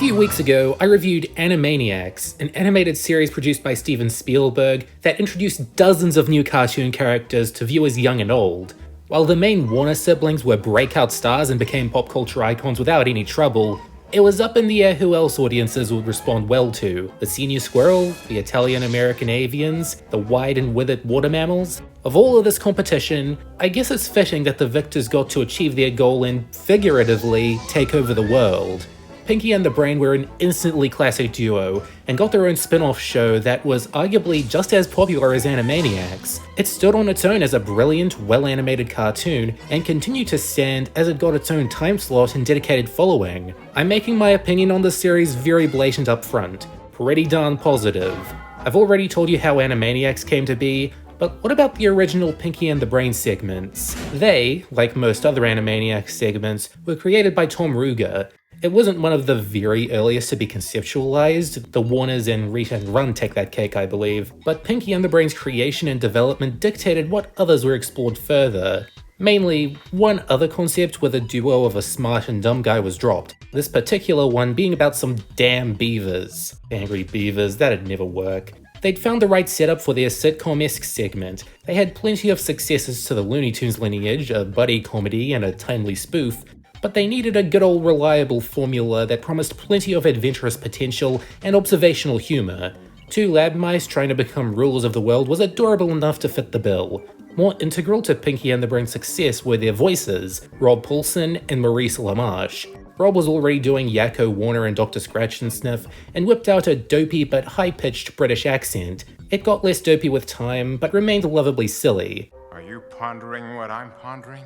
few weeks ago, I reviewed Animaniacs, an animated series produced by Steven Spielberg that introduced dozens of new cartoon characters to viewers young and old. While the main Warner siblings were breakout stars and became pop culture icons without any trouble, it was up in the air who else audiences would respond well to. The senior squirrel, the Italian-American avians, the wide and withered water mammals. Of all of this competition, I guess it's fitting that the victors got to achieve their goal and, figuratively, take over the world. Pinky and the Brain were an instantly classic duo, and got their own spin-off show that was arguably just as popular as Animaniacs. It stood on its own as a brilliant, well-animated cartoon, and continued to stand as it got its own time slot and dedicated following. I'm making my opinion on the series very blatant up front. Pretty darn positive. I've already told you how Animaniacs came to be, but what about the original Pinky and the Brain segments? They, like most other Animaniacs segments, were created by Tom Ruegger. It wasn't one of the very earliest to be conceptualized. The Warners and Rita and Run take that cake, I believe. But Pinky and the Brain's creation and development dictated what others were explored further. Mainly, one other concept where the duo of a smart and dumb guy was dropped. This particular one being about some damn beavers. Angry beavers, that'd never work. They'd found the right setup for their sitcom-esque segment. They had plenty of successes to the Looney Tunes lineage, a buddy comedy and a timely spoof, but they needed a good old reliable formula that promised plenty of adventurous potential and observational humor. Two lab mice trying to become rulers of the world was adorable enough to fit the bill. More integral to Pinky and the Brain's success were their voices, Rob Paulsen and Maurice LaMarche. Rob was already doing Yakko Warner and Dr. Scratch and Sniff, and whipped out a dopey but high-pitched British accent. It got less dopey with time, but remained lovably silly. Are you pondering what I'm pondering?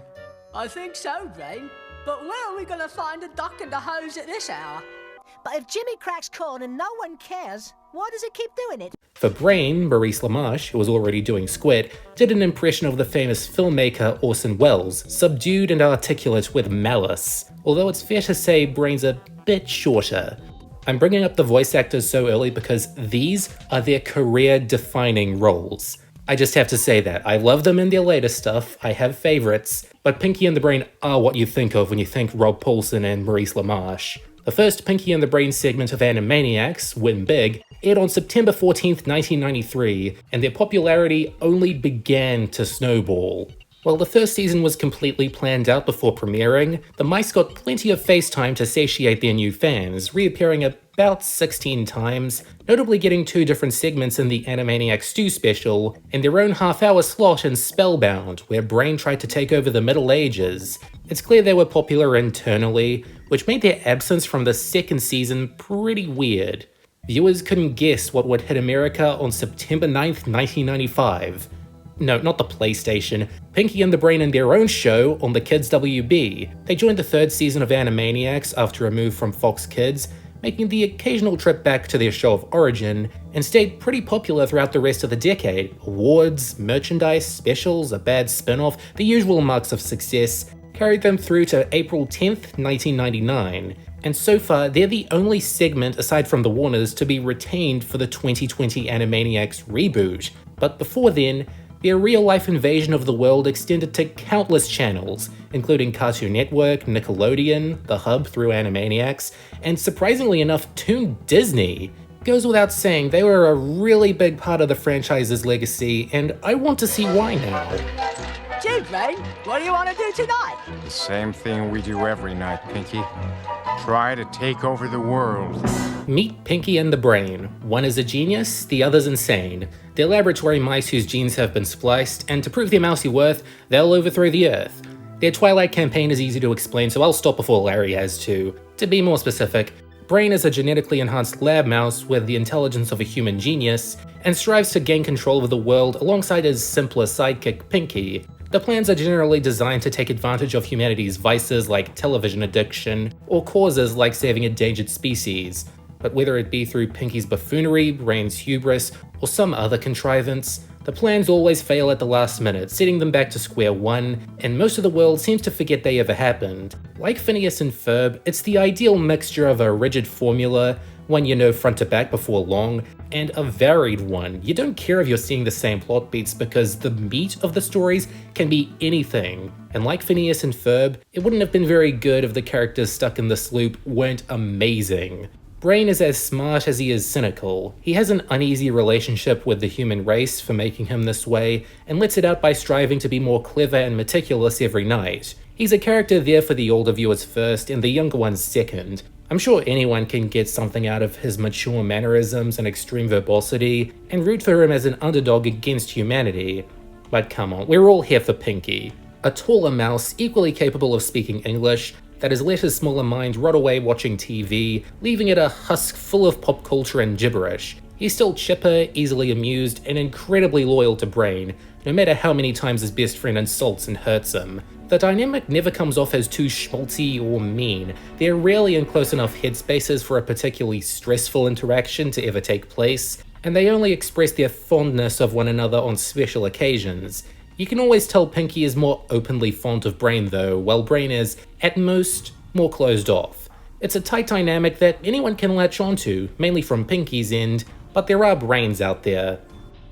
I think so, Brain. But where are we going to find a duck and a hose at this hour? But if Jimmy cracks corn and no one cares, why does it keep doing it? For Brain, Maurice LaMarche, who was already doing Squid, did an impression of the famous filmmaker Orson Welles, subdued and articulate with malice. Although it's fair to say Brain's a bit shorter. I'm bringing up the voice actors so early because these are their career-defining roles. I just have to say that. I love them in their later stuff, I have favorites, but Pinky and the Brain are what you think of when you think Rob Paulsen and Maurice LaMarche. The first Pinky and the Brain segment of Animaniacs, Win Big, aired on September 14th, 1993, and their popularity only began to snowball. While the first season was completely planned out before premiering, the mice got plenty of face time to satiate their new fans, reappearing about 16 times, notably getting 2 different segments in the Animaniacs Stew special, and their own half-hour slot in Spellbound, where Brain tried to take over the Middle Ages. It's clear they were popular internally, which made their absence from the second season pretty weird. Viewers couldn't guess what would hit America on September 9th, 1995. No, not the PlayStation. Pinky and the Brain in their own show on the Kids WB. They joined the 3rd season of Animaniacs after a move from Fox Kids, making the occasional trip back to their show of origin, and stayed pretty popular throughout the rest of the decade. Awards, merchandise, specials, a bad spin-off, the usual marks of success, carried them through to April 10th, 1999. And so far, they're the only segment aside from the Warners to be retained for the 2020 Animaniacs reboot. But before then, their real-life invasion of the world extended to countless channels, including Cartoon Network, Nickelodeon, The Hub through Animaniacs, and surprisingly enough, Toon Disney. Goes without saying, they were a really big part of the franchise's legacy, and I want to see why now. Gee, Brain, what do you want to do tonight? The same thing we do every night, Pinky. Try to take over the world. Meet Pinky and the Brain. One is a genius, the other's insane. They're laboratory mice whose genes have been spliced, and to prove their mousy worth, they'll overthrow the Earth. Their Twilight campaign is easy to explain, so I'll stop before Larry has to. To be more specific, Brain is a genetically enhanced lab mouse with the intelligence of a human genius, and strives to gain control of the world alongside his simpler sidekick Pinky. The plans are generally designed to take advantage of humanity's vices like television addiction, or causes like saving endangered species. But whether it be through Pinky's buffoonery, Brain's hubris, or some other contrivance, the plans always fail at the last minute, setting them back to square one, and most of the world seems to forget they ever happened. Like Phineas and Ferb, it's the ideal mixture of a rigid formula, one you know front to back before long, and a varied one. You don't care if you're seeing the same plot beats because the meat of the stories can be anything. And like Phineas and Ferb, it wouldn't have been very good if the characters stuck in this loop weren't amazing. Brain is as smart as he is cynical. He has an uneasy relationship with the human race for making him this way, and lets it out by striving to be more clever and meticulous every night. He's a character there for the older viewers first and the younger ones second. I'm sure anyone can get something out of his mature mannerisms and extreme verbosity, and root for him as an underdog against humanity. But come on, we're all here for Pinky. A taller mouse, equally capable of speaking English, that has let his smaller mind rot away watching TV, leaving it a husk full of pop culture and gibberish. He's still chipper, easily amused, and incredibly loyal to Brain, no matter how many times his best friend insults and hurts him. The dynamic never comes off as too schmaltzy or mean. They're rarely in close enough headspaces for a particularly stressful interaction to ever take place, and they only express their fondness of one another on special occasions. You can always tell Pinky is more openly fond of Brain though, while Brain is, at most, more closed off. It's a tight dynamic that anyone can latch onto, mainly from Pinky's end, but there are brains out there.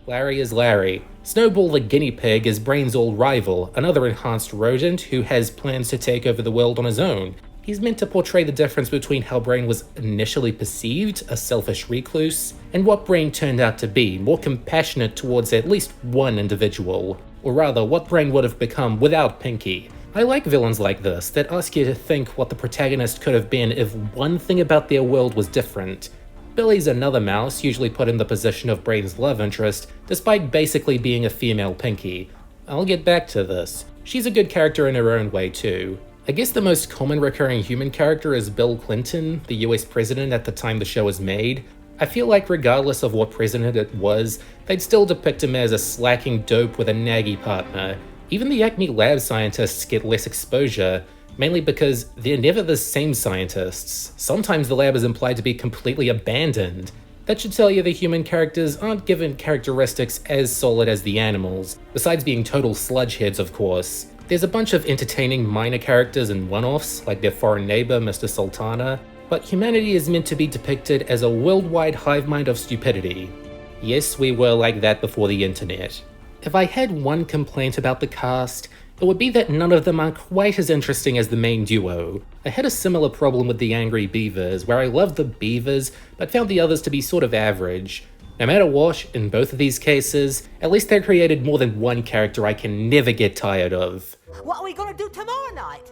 Larry is Larry. Snowball the guinea pig is Brain's old rival, another enhanced rodent who has plans to take over the world on his own. He's meant to portray the difference between how Brain was initially perceived, a selfish recluse, and what Brain turned out to be, more compassionate towards at least one individual. Or rather, what Brain would have become without Pinky. I like villains like this, that ask you to think what the protagonist could have been if one thing about their world was different. Billy's another mouse, usually put in the position of Brain's love interest, despite basically being a female Pinky. I'll get back to this. She's a good character in her own way too. I guess the most common recurring human character is Bill Clinton, the US president at the time the show was made. I feel like regardless of what president it was, they'd still depict him as a slacking dope with a naggy partner. Even the Acme lab scientists get less exposure, mainly because they're never the same scientists. Sometimes the lab is implied to be completely abandoned. That should tell you the human characters aren't given characteristics as solid as the animals, besides being total sludgeheads of course. There's a bunch of entertaining minor characters and one-offs, like their foreign neighbor Mr. Sultana, but humanity is meant to be depicted as a worldwide hive mind of stupidity. Yes, we were like that before the internet. If I had one complaint about the cast, it would be that none of them are quite as interesting as the main duo. I had a similar problem with the Angry Beavers, where I loved the Beavers, but found the others to be sort of average. No matter what, in both of these cases, at least they created more than one character I can never get tired of. What are we gonna do tomorrow night?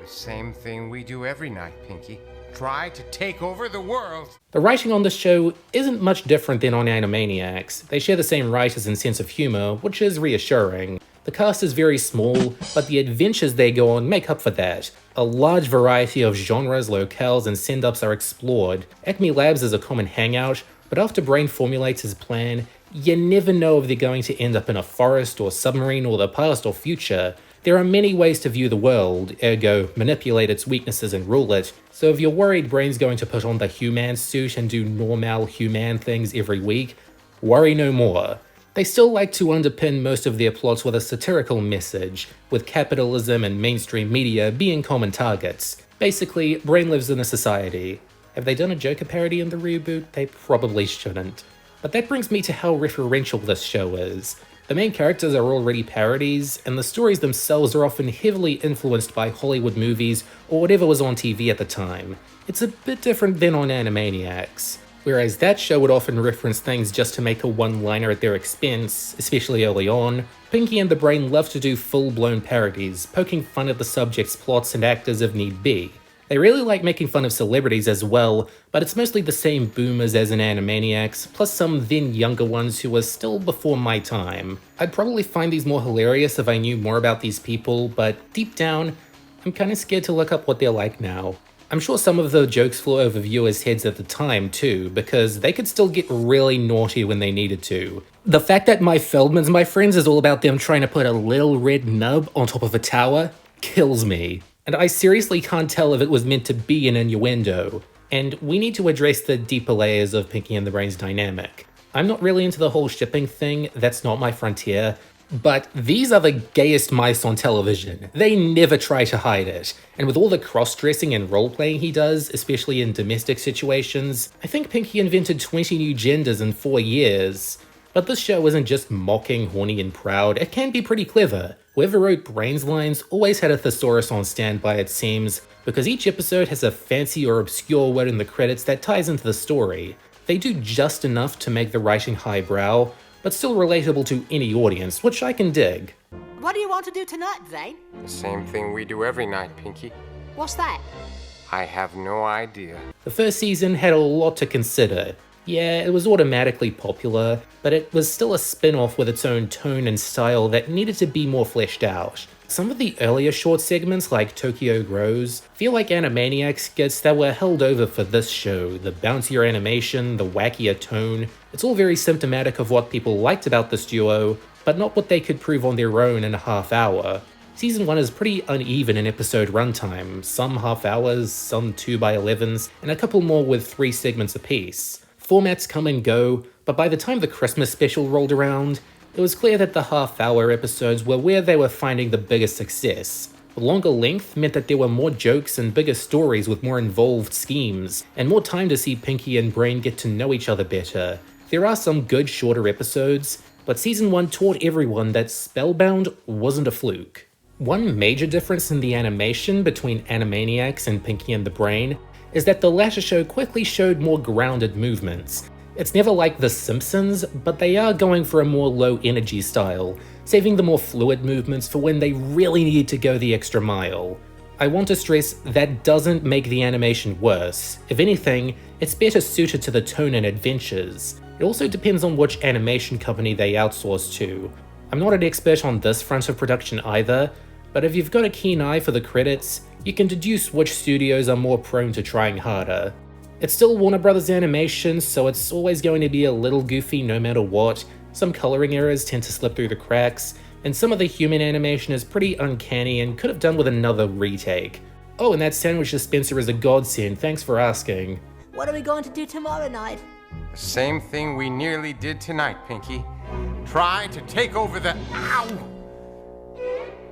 The same thing we do every night, Pinky. Try to take over the world. The writing on the show isn't much different than on Animaniacs. They share the same writers and sense of humor, which is reassuring. The cast is very small, but the adventures they go on make up for that. A large variety of genres, locales, and send-ups are explored. Acme Labs is a common hangout, but after Brain formulates his plan, you never know if they're going to end up in a forest or submarine or the past or future. There are many ways to view the world, ergo manipulate its weaknesses and rule it, so if you're worried Brain's going to put on the human suit and do normal human things every week, worry no more. They still like to underpin most of their plots with a satirical message, with capitalism and mainstream media being common targets. Basically, Brain lives in a society. Have they done a Joker parody in the reboot? They probably shouldn't. But that brings me to how referential this show is. The main characters are already parodies, and the stories themselves are often heavily influenced by Hollywood movies or whatever was on TV at the time. It's a bit different than on Animaniacs. Whereas that show would often reference things just to make a one-liner at their expense, especially early on, Pinky and the Brain love to do full-blown parodies, poking fun at the subject's plots and actors if need be. They really like making fun of celebrities as well, but it's mostly the same boomers as in Animaniacs, plus some then younger ones who were still before my time. I'd probably find these more hilarious if I knew more about these people, but deep down, I'm kinda scared to look up what they're like now. I'm sure some of the jokes flew over viewers' heads at the time too, because they could still get really naughty when they needed to. The fact that My Feldman's My Friends is all about them trying to put a little red nub on top of a tower kills me. And I seriously can't tell if it was meant to be an innuendo. And we need to address the deeper layers of Pinky and the Brain's dynamic. I'm not really into the whole shipping thing, that's not my frontier, but these are the gayest mice on television. They never try to hide it. And with all the cross-dressing and role-playing he does, especially in domestic situations, I think Pinky invented 20 new genders in 4 years. But this show isn't just mocking, horny, and proud, it can be pretty clever. Whoever wrote Brain's lines always had a thesaurus on standby, it seems, because each episode has a fancy or obscure word in the credits that ties into the story. They do just enough to make the writing highbrow, but still relatable to any audience, which I can dig. What do you want to do tonight, Brain? The same thing we do every night, Pinky. What's that? I have no idea. The first season had a lot to consider. Yeah, it was automatically popular, but it was still a spin-off with its own tone and style that needed to be more fleshed out. Some of the earlier short segments, like Tokyo Grows, feel like Animaniacs skits that were held over for this show. The bouncier animation, the wackier tone, it's all very symptomatic of what people liked about this duo, but not what they could prove on their own in a half hour. Season 1 is pretty uneven in episode runtime, some half hours, some 2x11s, and a couple more with 3 segments apiece. Formats come and go, but by the time the Christmas special rolled around, it was clear that the half-hour episodes were where they were finding the biggest success. The longer length meant that there were more jokes and bigger stories with more involved schemes, and more time to see Pinky and Brain get to know each other better. There are some good shorter episodes, but Season 1 taught everyone that Spellbound wasn't a fluke. One major difference in the animation between Animaniacs and Pinky and the Brain is that the latter show quickly showed more grounded movements. It's never like The Simpsons, but they are going for a more low-energy style, saving the more fluid movements for when they really need to go the extra mile. I want to stress that doesn't make the animation worse. If anything, it's better suited to the tone and adventures. It also depends on which animation company they outsource to. I'm not an expert on this front of production either, but if you've got a keen eye for the credits, you can deduce which studios are more prone to trying harder. It's still Warner Brothers animation, so it's always going to be a little goofy no matter what. Some coloring errors tend to slip through the cracks, and some of the human animation is pretty uncanny and could have done with another retake. Oh, and that sandwich dispenser is a godsend, thanks for asking. What are we going to do tomorrow night? The same thing we nearly did tonight, Pinky. Try to take over the... Ow!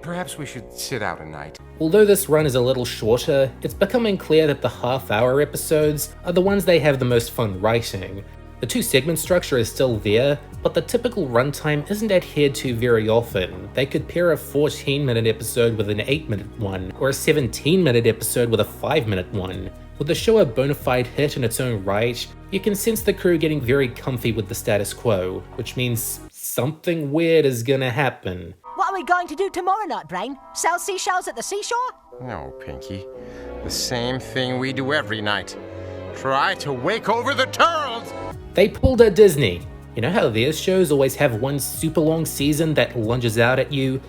Perhaps we should sit out a night. Although this run is a little shorter, it's becoming clear that the half-hour episodes are the ones they have the most fun writing. The 2-segment structure is still there, but the typical runtime isn't adhered to very often. They could pair a 14-minute episode with an 8-minute one, or a 17-minute episode with a 5-minute one. With the show a bona fide hit in its own right, you can sense the crew getting very comfy with the status quo, which means something weird is gonna happen. What are we going to do tomorrow night, Brain? Sell seashells at the seashore? No, Pinky. The same thing we do every night. Try to wake over the turtles! They pulled a Disney. You know how their shows always have one super long season that lunges out at you?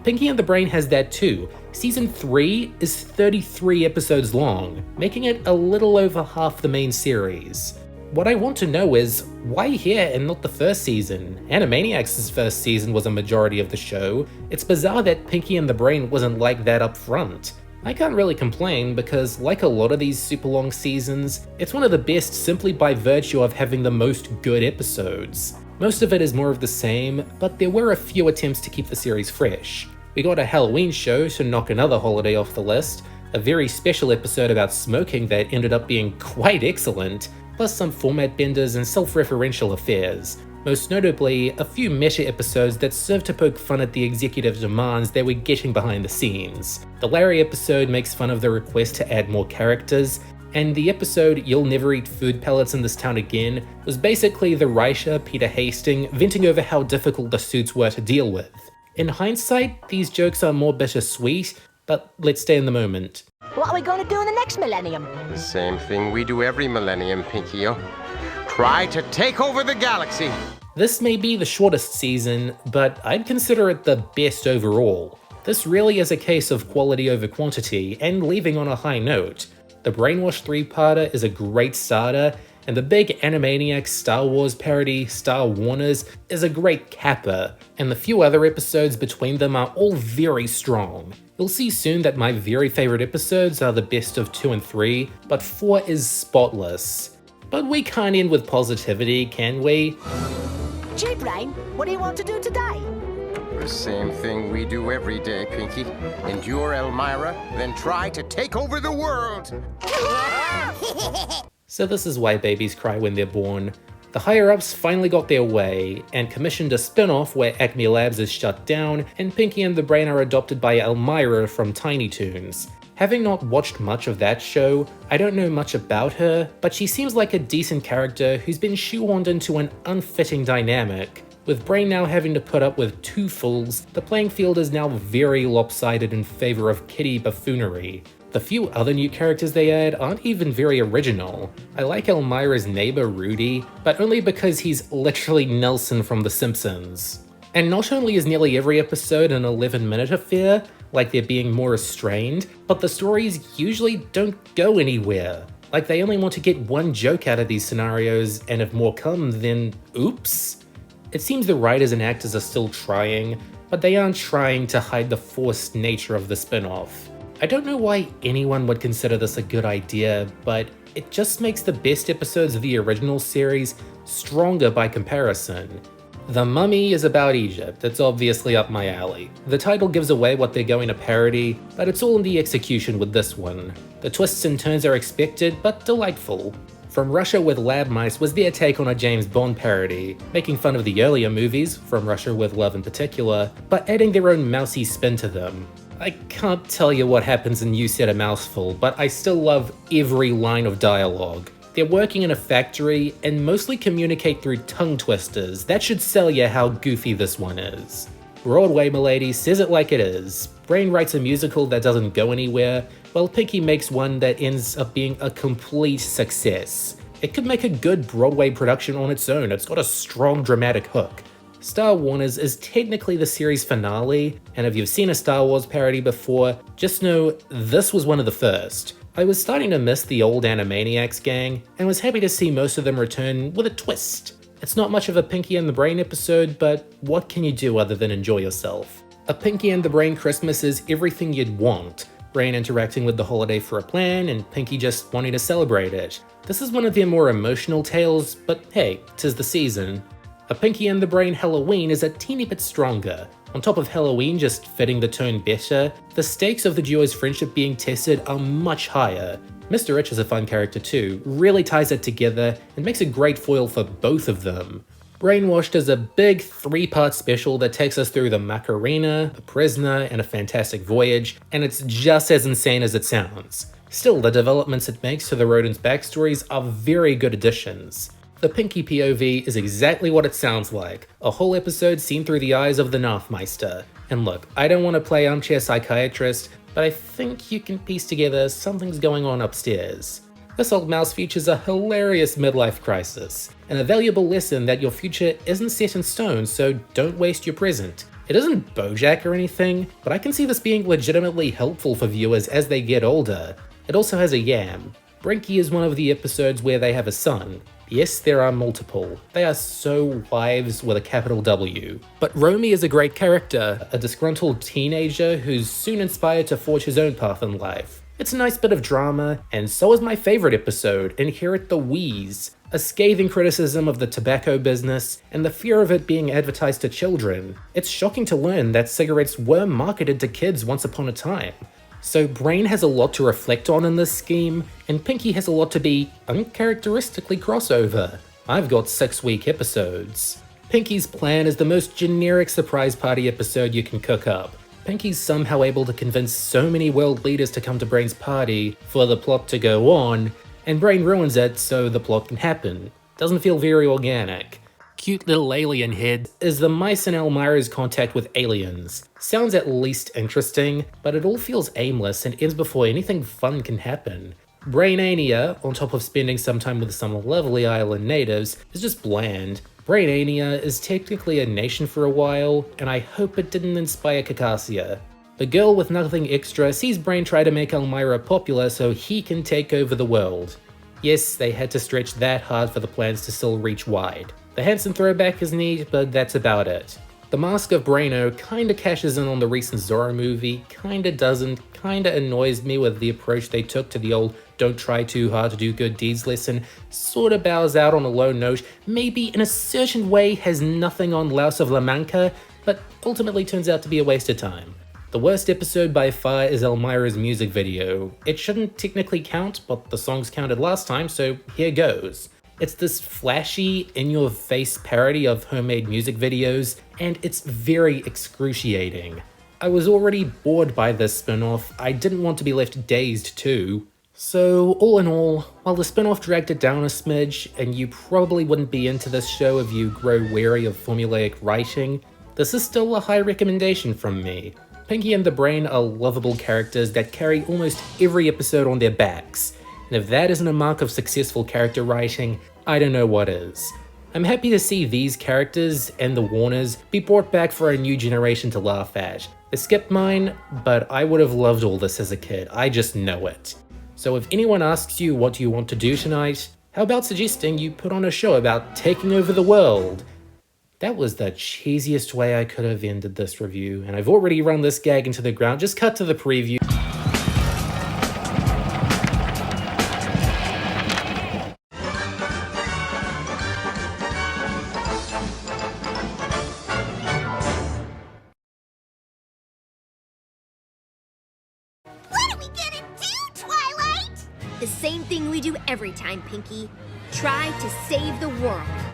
Pinky and the Brain has that too. Season 3 is 33 episodes long, making it a little over half the main series. What I want to know is, why here and not the first season? Animaniacs' first season was a majority of the show. It's bizarre that Pinky and the Brain wasn't like that up front. I can't really complain because, like a lot of these super long seasons, it's one of the best simply by virtue of having the most good episodes. Most of it is more of the same, but there were a few attempts to keep the series fresh. We got a Halloween show to knock another holiday off the list, a very special episode about smoking that ended up being quite excellent, plus some format benders and self-referential affairs. Most notably, a few meta episodes that served to poke fun at the executive demands they were getting behind the scenes. The Larry episode makes fun of the request to add more characters, and the episode You'll Never Eat Food Pellets in This Town Again was basically the writer, Peter Hastings, venting over how difficult the suits were to deal with. In hindsight, these jokes are more bittersweet, but let's stay in the moment. What are we going to do in the next millennium? The same thing we do every millennium, Pinky-o. Try to take over the galaxy! This may be the shortest season, but I'd consider it the best overall. This really is a case of quality over quantity, and leaving on a high note. The Brainwash 3-parter is a great starter, and the big Animaniacs Star Wars parody, Star Warners, is a great capper, and the few other episodes between them are all very strong. You'll see soon that my very favourite episodes are the best of 2 and 3, but 4 is spotless. But we can't end with positivity, can we? Gee, Brain, what do you want to do today? The same thing we do every day, Pinky. Endure Elmyra, then try to take over the world! So this is why babies cry when they're born. The higher-ups finally got their way, and commissioned a spin-off where Acme Labs is shut down, and Pinky and the Brain are adopted by Elmyra from Tiny Toons. Having not watched much of that show, I don't know much about her, but she seems like a decent character who's been shoehorned into an unfitting dynamic. With Brain now having to put up with two fools, the playing field is now very lopsided in favor of kitty buffoonery. The few other new characters they add aren't even very original. I like Elmyra's neighbor Rudy, but only because he's literally Nelson from The Simpsons. And not only is nearly every episode an 11-minute affair, like they're being more restrained, but the stories usually don't go anywhere. Like they only want to get one joke out of these scenarios, and if more come, then oops. It seems the writers and actors are still trying, but they aren't trying to hide the forced nature of the spin-off. I don't know why anyone would consider this a good idea, but it just makes the best episodes of the original series stronger by comparison. The Mummy is about Egypt, it's obviously up my alley. The title gives away what they're going to parody, but it's all in the execution with this one. The twists and turns are expected, but delightful. From Russia with Lab Mice was their take on a James Bond parody, making fun of the earlier movies, From Russia with Love in particular, but adding their own mousy spin to them. I can't tell you what happens in You Said a Mouthful, but I still love every line of dialogue. They're working in a factory and mostly communicate through tongue twisters. That should sell you how goofy this one is. Broadway Milady says it like it is. Brain writes a musical that doesn't go anywhere, while Pinky makes one that ends up being a complete success. It could make a good Broadway production on its own. It's got a strong dramatic hook. Star Warners is technically the series finale, and if you've seen a Star Wars parody before, just know this was one of the first. I was starting to miss the old Animaniacs gang, and was happy to see most of them return with a twist. It's not much of a Pinky and the Brain episode, but what can you do other than enjoy yourself? A Pinky and the Brain Christmas is everything you'd want. Brain interacting with the holiday for a plan, and Pinky just wanting to celebrate it. This is one of their more emotional tales, but hey, 'tis the season. A Pinky and the Brain Halloween is a teeny bit stronger. On top of Halloween just fitting the tone better, the stakes of the duo's friendship being tested are much higher. Mr. Rich is a fun character too, really ties it together and makes a great foil for both of them. Brainwashed is a big 3-part special that takes us through the Macarena, the Prisoner, and a fantastic voyage, and it's just as insane as it sounds. Still, the developments it makes to the rodents' backstories are very good additions. The Pinky POV is exactly what it sounds like, a whole episode seen through the eyes of the Narfmeister. And look, I don't want to play armchair psychiatrist, but I think you can piece together something's going on upstairs. This old mouse features a hilarious midlife crisis, and a valuable lesson that your future isn't set in stone, so don't waste your present. It isn't BoJack or anything, but I can see this being legitimately helpful for viewers as they get older. It also has a yam. Brinky is one of the episodes where they have a son. Yes, there are multiple. They are so wives with a capital W. But Romy is a great character, a disgruntled teenager who's soon inspired to forge his own path in life. It's a nice bit of drama, and so is my favorite episode, Inherit the Wheeze, a scathing criticism of the tobacco business and the fear of it being advertised to children. It's shocking to learn that cigarettes were marketed to kids once upon a time. So Brain has a lot to reflect on in this scheme, and Pinky has a lot to be uncharacteristically crossover. I've got 6-week episodes. Pinky's plan is the most generic surprise party episode you can cook up. Pinky's somehow able to convince so many world leaders to come to Brain's party for the plot to go on, and Brain ruins it so the plot can happen. Doesn't feel very organic. Cute little alien head is the mice in Elmyra's contact with aliens. Sounds at least interesting, but it all feels aimless and ends before anything fun can happen. Brainania, on top of spending some time with some lovely island natives, is just bland. Brainania is technically a nation for a while, and I hope it didn't inspire Caucasia. The girl with nothing extra sees Brain try to make Elmyra popular so he can take over the world. Yes, they had to stretch that hard for the plans to still reach wide. The Hanson throwback is neat, but that's about it. The Mask of Braino kinda cashes in on the recent Zorro movie, kinda doesn't, kinda annoys me with the approach they took to the old don't try too hard to do good deeds lesson, sorta bows out on a low note, maybe in a certain way has nothing on Laos of La Mancha, but ultimately turns out to be a waste of time. The worst episode by far is Elmyra's music video. It shouldn't technically count, but the songs counted last time, so here goes. It's this flashy, in-your-face parody of homemade music videos, and it's very excruciating. I was already bored by this spin-off, I didn't want to be left dazed too. So all in all, while the spin-off dragged it down a smidge, and you probably wouldn't be into this show if you grow wary of formulaic writing, this is still a high recommendation from me. Pinky and the Brain are lovable characters that carry almost every episode on their backs, and if that isn't a mark of successful character writing, I don't know what is. I'm happy to see these characters and the Warners be brought back for a new generation to laugh at. They skipped mine, but I would have loved all this as a kid, I just know it. So if anyone asks you what you want to do tonight, how about suggesting you put on a show about taking over the world? That was the cheesiest way I could have ended this review, and I've already run this gag into the ground. Just cut to the preview. What are we gonna do, Twilight? The same thing we do every time, Pinky. Try to save the world.